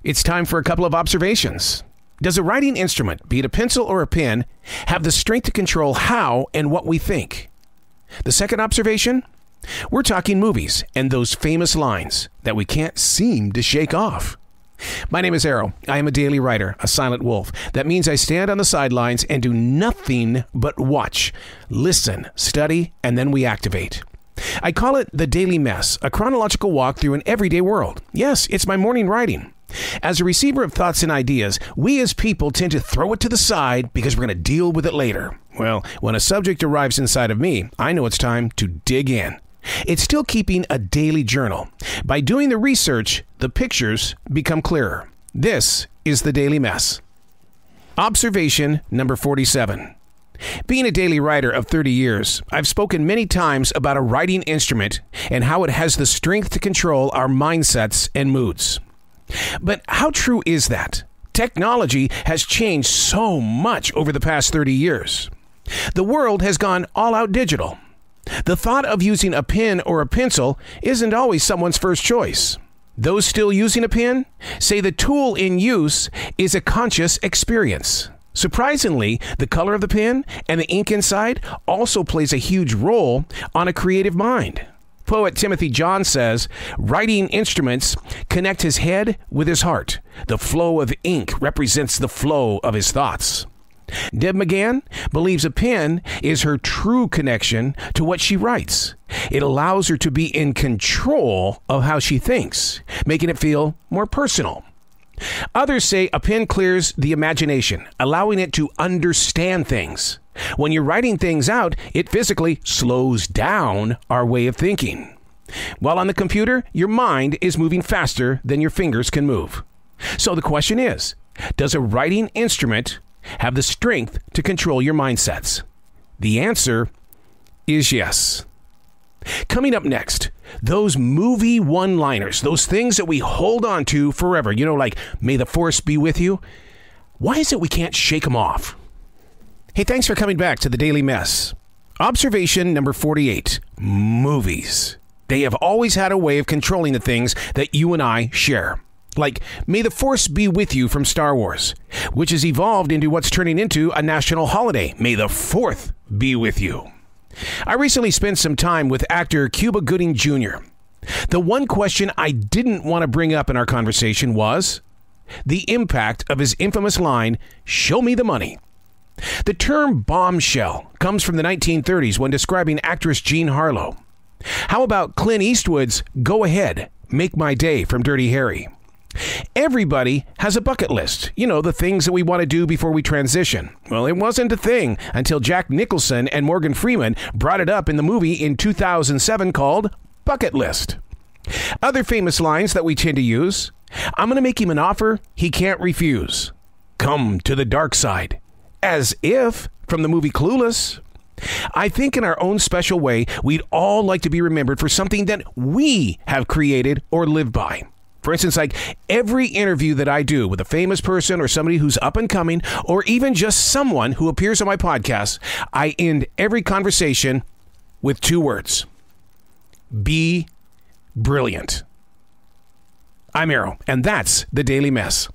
It's time for a couple of observations. Does a writing instrument, be it a pencil or a pen, have the strength to control how and what we think? The second observation? We're talking movies and those famous lines that we can't seem to shake off. My name is Arroe. I am a daily writer, a silent wolf. That means I stand on the sidelines and do nothing but watch, listen, study, and then we activate. I call it the Daily Mess, a chronological walk through an everyday world. Yes, it's my morning writing. As a receiver of thoughts and ideas, we as people tend to throw it to the side because we're going to deal with it later. Well, when a subject arrives inside of me, I know it's time to dig in. It's still keeping a daily journal. By doing the research, the pictures become clearer. This is the Daily Mess. Observation number 47. Being a daily writer of 30 years, I've spoken many times about a writing instrument and how it has the strength to control our mindsets and moods. But how true is that? Technology has changed so much over the past 30 years. The world has gone all out digital. The thought of using a pen or a pencil isn't always someone's first choice. Those still using a pen say the tool in use is a conscious experience. Surprisingly, the color of the pen and the ink inside also plays a huge role on a creative mind. Poet Timothy John says, writing instruments connect his head with his heart. The flow of ink represents the flow of his thoughts. Deb McGann believes a pen is her true connection to what she writes. It allows her to be in control of how she thinks, making it feel more personal. Others say a pen clears the imagination, allowing it to understand things. When you're writing things out, it physically slows down our way of thinking. While on the computer, your mind is moving faster than your fingers can move. So the question is, does a writing instrument have the strength to control your mindsets? The answer is yes. Coming up next, those movie one-liners, those things that we hold on to forever, like, may the force be with you. Why is it we can't shake them off? Hey, thanks for coming back to the Daily Mess. Observation number 48, movies. They have always had a way of controlling the things that you and I share. Like, may the force be with you from Star Wars, which has evolved into what's turning into a national holiday. May the 4th be with you. I recently spent some time with actor Cuba Gooding Jr. The one question I didn't want to bring up in our conversation was the impact of his infamous line, "Show me the money." The term bombshell comes from the 1930s when describing actress Jean Harlow. How about Clint Eastwood's "Go Ahead, Make My Day" from Dirty Harry? Everybody has a bucket list, the things that we want to do before we transition. Well, it wasn't a thing until Jack Nicholson and Morgan Freeman brought it up in the movie in 2007 called Bucket List. Other famous lines that we tend to use: I'm going to make him an offer he can't refuse. Come to the dark side. As if from the movie Clueless. I think in our own special way, we'd all like to be remembered for something that we have created or lived by. For instance, like every interview that I do with a famous person or somebody who's up and coming, or even just someone who appears on my podcast, I end every conversation with 2 words. Be brilliant. I'm Arroe, and that's the Daily Mess.